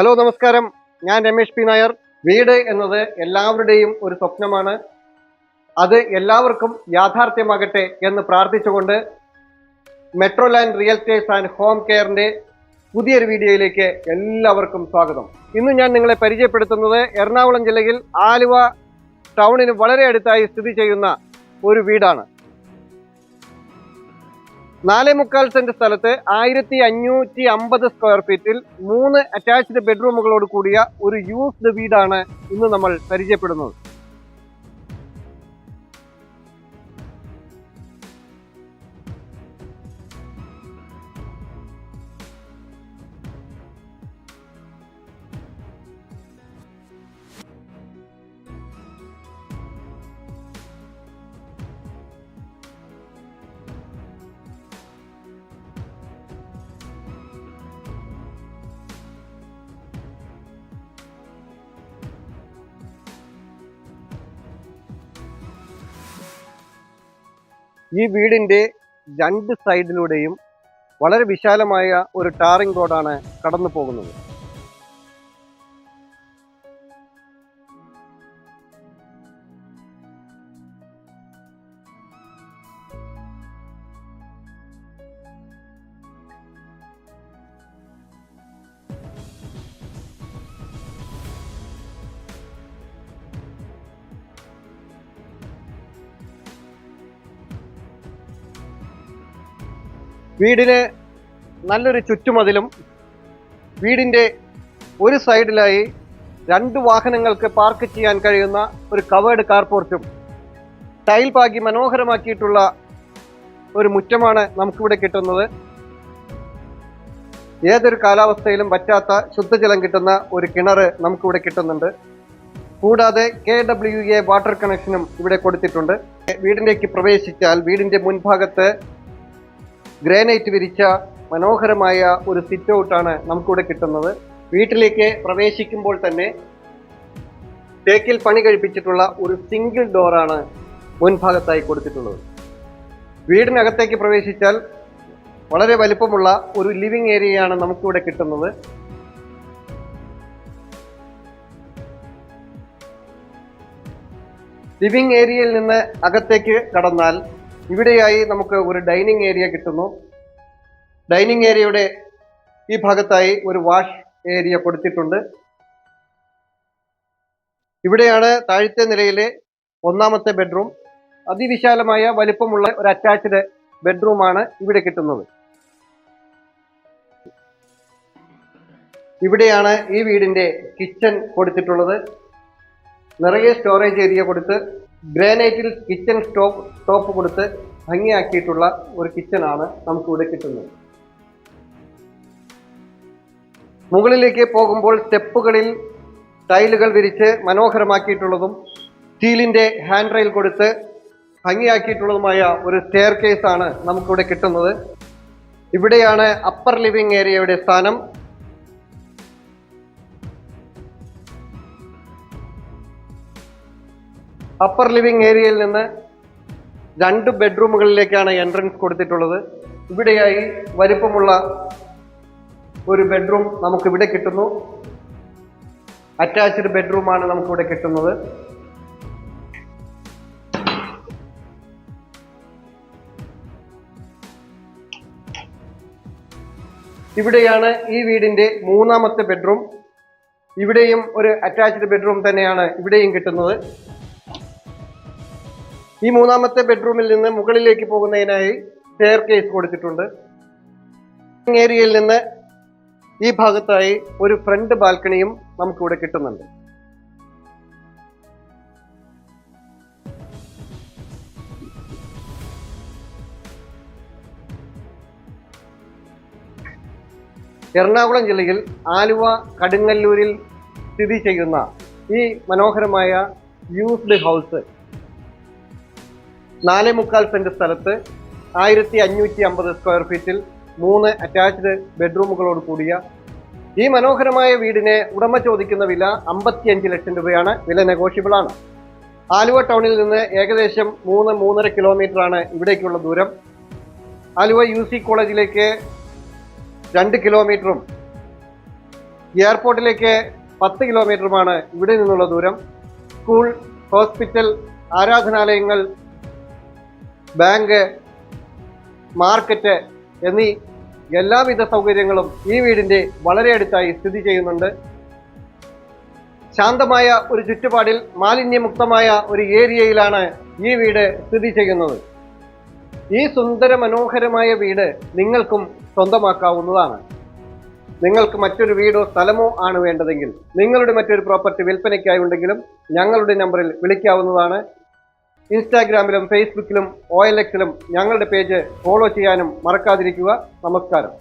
Hello നമസ്കാരം, ഞാൻ Ramesh P Nair. വീട് എന്നത് എല്ലാവരുടെയും ഒരു സ്വപ്നമാണ്. അത് എല്ലാവർക്കും യാഥാർത്ഥ്യമാകട്ടെ എന്ന് പ്രാർത്ഥിച്ചുകൊണ്ട് metro land realtors and home കെയറിന്റെ പുതിയൊരു വീഡിയോയിലേക്ക് എല്ലാവർക്കും സ്വാഗതം. ഇന്ന് ഞാൻ നിങ്ങളെ പരിചയപ്പെടുത്തുന്നത് എറണാകുളം ജില്ലയിൽ ആലുവ ടൗണിന് വളരെ അടുത്തായി സ്ഥിതി ചെയ്യുന്ന ഒരു വീടാണ്. 4.25 സെന്റ് സ്ഥലത്ത് 1550 സ്ക്വയർ ഫീറ്റിൽ 3 അറ്റാച്ച്ഡ് ബെഡ്റൂമുകളോട് കൂടിയ ഒരു യൂസ്ഡ് വീടാണ് ഇന്ന് നമ്മൾ പരിചയപ്പെടുന്നത്. ഈ വീടിന്റെ രണ്ട് സൈഡിലൂടെയും വളരെ വിശാലമായ ഒരു ടാറിംഗ് റോഡാണ് കടന്നു പോകുന്നത്. വീടിന് നല്ലൊരു ചുറ്റുമതിലും വീടിന്റെ ഒരു സൈഡിലായി 2 വാഹനങ്ങൾക്ക് പാർക്ക് ചെയ്യാൻ കഴിയുന്ന ഒരു കവേർഡ് കാർപോർച്ചും ടൈൽ പാകി മനോഹരമാക്കിയിട്ടുള്ള ഒരു മുറ്റമാണ് നമുക്കിവിടെ കിട്ടുന്നത്. ഏതൊരു കാലാവസ്ഥയിലും പറ്റാത്ത ശുദ്ധജലം കിട്ടുന്ന ഒരു കിണർ നമുക്കിവിടെ കിട്ടുന്നുണ്ട്. കൂടാതെ KWA വാട്ടർ കണക്ഷനും ഇവിടെ കൊടുത്തിട്ടുണ്ട്. വീടിലേക്ക് പ്രവേശിച്ചാൽ വീടിന്റെ മുൻഭാഗത്ത് ഗ്രാനൈറ്റ് വിരിച്ച മനോഹരമായ ഒരു സിറ്റ് ഔട്ടാണ് നമുക്കിവിടെ കിട്ടുന്നത്. വീട്ടിലേക്ക് പ്രവേശിക്കുമ്പോൾ തന്നെ തേക്കിൽ പണി കഴിപ്പിച്ചിട്ടുള്ള ഒരു സിംഗിൾ ഡോറാണ് മുൻഭാഗത്തായി കൊടുത്തിട്ടുള്ളത്. വീടിനകത്തേക്ക് പ്രവേശിച്ചാൽ വളരെ വലിപ്പമുള്ള ഒരു ലിവിംഗ് ഏരിയയാണ് നമുക്കിവിടെ കിട്ടുന്നത്. ലിവിംഗ് ഏരിയയിൽ നിന്ന് അകത്തേക്ക് കടന്നാൽ ഇവിടെയായി നമുക്ക് ഒരു ഡൈനിങ് ഏരിയ കിട്ടുന്നു. ഡൈനിങ് ഏരിയയുടെ ഈ ഭാഗത്തായി ഒരു വാഷ് ഏരിയ കൊടുത്തിട്ടുണ്ട്. ഇവിടെയാണ് താഴത്തെ നിലയിലെ 1ാമത്തെ ബെഡ്റൂം. അതിവിശാലമായ വലിപ്പമുള്ള ഒരു അറ്റാച്ച്ഡ് ബെഡ്റൂമാണ് ഇവിടെ കിട്ടുന്നത്. ഇവിടെയാണ് ഈ വീടിന്റെ കിച്ചൺ കൊടുത്തിട്ടുള്ളത്. നിറയെ സ്റ്റോറേജ് ഏരിയ കൊടുത്ത് ഗ്രാനൈറ്റിൽ കിച്ചൺ ടോപ്പ് കൊടുത്ത് ഭംഗിയാക്കിയിട്ടുള്ള ഒരു കിച്ചണാണ് നമുക്കിവിടെ കിട്ടുന്നത്. മുകളിലേക്ക് പോകുമ്പോൾ സ്റ്റെപ്പുകളിൽ ടൈലുകൾ വിരിച്ച് മനോഹരമാക്കിയിട്ടുള്ളതും സ്റ്റീലിന്റെ ഹാൻഡ് റെയിൽ കൊടുത്ത് ഭംഗിയാക്കിയിട്ടുള്ളതുമായ ഒരു സ്റ്റെയർ കേസ് ആണ് നമുക്കിവിടെ കിട്ടുന്നത്. ഇവിടെയാണ് അപ്പർ ലിവിംഗ് ഏരിയയുടെ സ്ഥാനം. അപ്പർ ലിവിംഗ് ഏരിയയിൽ നിന്ന് 2 ബെഡ്റൂമുകളിലേക്കാണ് എൻട്രൻസ് കൊടുത്തിട്ടുള്ളത്. ഇവിടെയായി വലിപ്പമുള്ള ഒരു ബെഡ്റൂം നമുക്കിവിടെ കിട്ടുന്നു. അറ്റാച്ച്ഡ് ബെഡ്റൂമാണ് നമുക്കിവിടെ കിട്ടുന്നത്. ഇവിടെയാണ് ഈ വീടിന്റെ 3ാമത്തെ ബെഡ്റൂം. ഇവിടെയും ഒരു അറ്റാച്ച്ഡ് ബെഡ്റൂം തന്നെയാണ് ഇവിടെയും കിട്ടുന്നത്. ഈ 3ാമത്തെ ബെഡ്റൂമിൽ നിന്ന് മുകളിലേക്ക് പോകുന്നതിനായി സ്റ്റെയർ കേസ് കൊടുത്തിട്ടുണ്ട്. ഏരിയയിൽ നിന്ന് ഈ ഭാഗത്തായി ഒരു ഫ്രണ്ട് ബാൽക്കണിയും നമുക്കിവിടെ കിട്ടുന്നുണ്ട്. എറണാകുളം ജില്ലയിൽ ആലുവ കടുങ്ങല്ലൂരിൽ സ്ഥിതി ചെയ്യുന്ന ഈ മനോഹരമായ യൂസ്ഡ് ഹൗസ് 4.25 സെന്റ് സ്ഥലത്ത് 1550 സ്ക്വയർ ഫീറ്റിൽ 3 അറ്റാച്ച്ഡ് ബെഡ്റൂമുകളോട് കൂടിയ ഈ മനോഹരമായ വീടിന് ഉടമ ചോദിക്കുന്ന വില 55 ലക്ഷം രൂപയാണ്. വില നെഗോഷ്യബിൾ ആണ്. ആലുവ ടൗണിൽ നിന്ന് ഏകദേശം 3-3.5 കിലോമീറ്റർ ആണ് ഇവിടേക്കുള്ള ദൂരം. ആലുവ UC കോളേജിലേക്ക് 2 കിലോമീറ്ററും എയർപോർട്ടിലേക്ക് 10 കിലോമീറ്ററുമാണ് ഇവിടെ നിന്നുള്ള ദൂരം. സ്കൂൾ, ഹോസ്പിറ്റൽ, ആരാധനാലയങ്ങൾ, ബാങ്ക്, മാർക്കറ്റ് എന്നീ എല്ലാവിധ സൗകര്യങ്ങളും ഈ വീടിന്റെ വളരെ അടുത്തായി സ്ഥിതി ചെയ്യുന്നുണ്ട്. ശാന്തമായ ഒരു ചുറ്റുപാടിൽ മാലിന്യമുക്തമായ ഒരു ഏരിയയിലാണ് ഈ വീട് സ്ഥിതി ചെയ്യുന്നത്. ഈ സുന്ദര മനോഹരമായ വീട് നിങ്ങൾക്കും സ്വന്തമാക്കാവുന്നതാണ്. നിങ്ങൾക്ക് മറ്റൊരു വീടോ സ്ഥലമോ ആണ് വേണ്ടതെങ്കിൽ, നിങ്ങളുടെ മറ്റൊരു പ്രോപ്പർട്ടി വിൽപ്പനയ്ക്കായി ഉണ്ടെങ്കിലും ഞങ്ങളുടെ നമ്പറിൽ വിളിക്കാവുന്നതാണ്. ഇൻസ്റ്റാഗ്രാമിലും ഫേസ്ബുക്കിലും OLX-ലും ഞങ്ങളുടെ പേജ് ഫോളോ ചെയ്യാനും മറക്കാതിരിക്കുക. നമസ്കാരം.